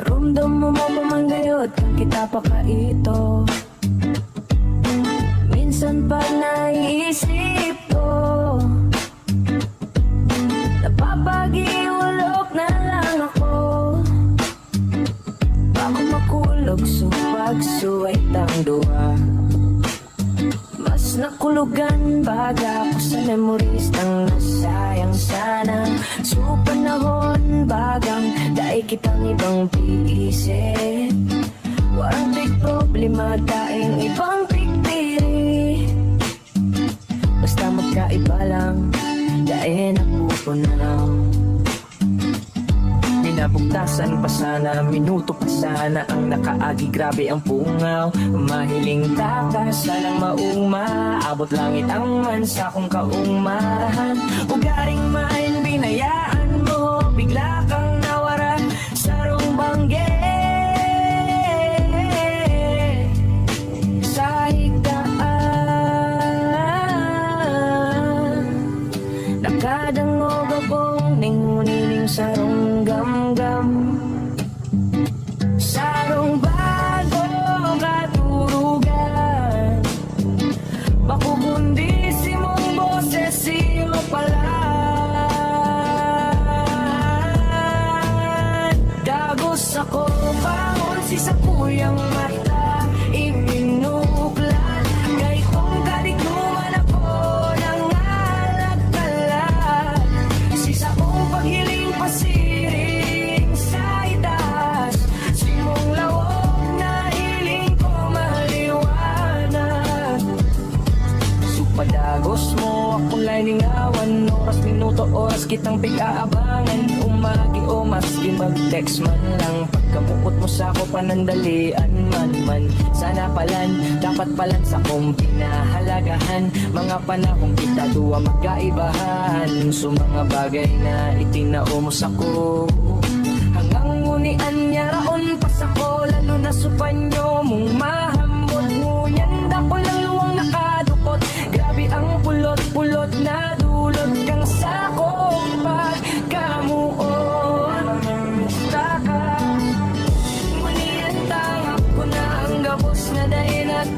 Rumdam mo pamanggayot kang kita pa kaito. Minsan pa naiisip ko, napapagiulok na lang ako. Bago makulog sa pagsuway tang duha, mas nakulugan baga ako sa memories ng nasayang sana. Sa panahon bagang dahil kitang ibang piisip. Walang big problema daing ibang pigtiri. Basta magkaiba lang dahil napupunaw. Minabugtasan pa sana, minuto pa sana ang nakaagi, grabe ang pungaw. Mahiling takas, sanang mauma, abot langit ang mansa kong kaumarahan. Ugaring man, binayaan mo, bigla kang nawaran sa rumbangge. Sa higdaan, nakadangog akong ninguning sarong gamgam. Sarong bago katurugan, makukundi mong boses iyo pala. Dagos ako bangon si sa kuyang mata, iminuklan kay kong kadikluman ako ng alagkalat. Si sa kong paghiling pasiring sa itaas, simong lawog na hiling ko maliwanag. Supadagos mo akong liningawan, oras, minuto, oras kitang pig-aabangan. Umagi o maski mag-text man lang, pagkamukot mo sa ako panandalian man. Sana palan, dapat palan sa kong pinahalagahan. Mga panahong kita duwa magkaibahan, so mga bagay na itinaumos ako. Hanggang ngunian niya raon pa sa ko, lalo na supanyo mong mahambot. Ngunyan dako lang luwang nakadukot, grabe ang pulot-pulot na dulot kang sa kong pagkamuot. Taka, ngunian tangap ko na ang gabos na dahil at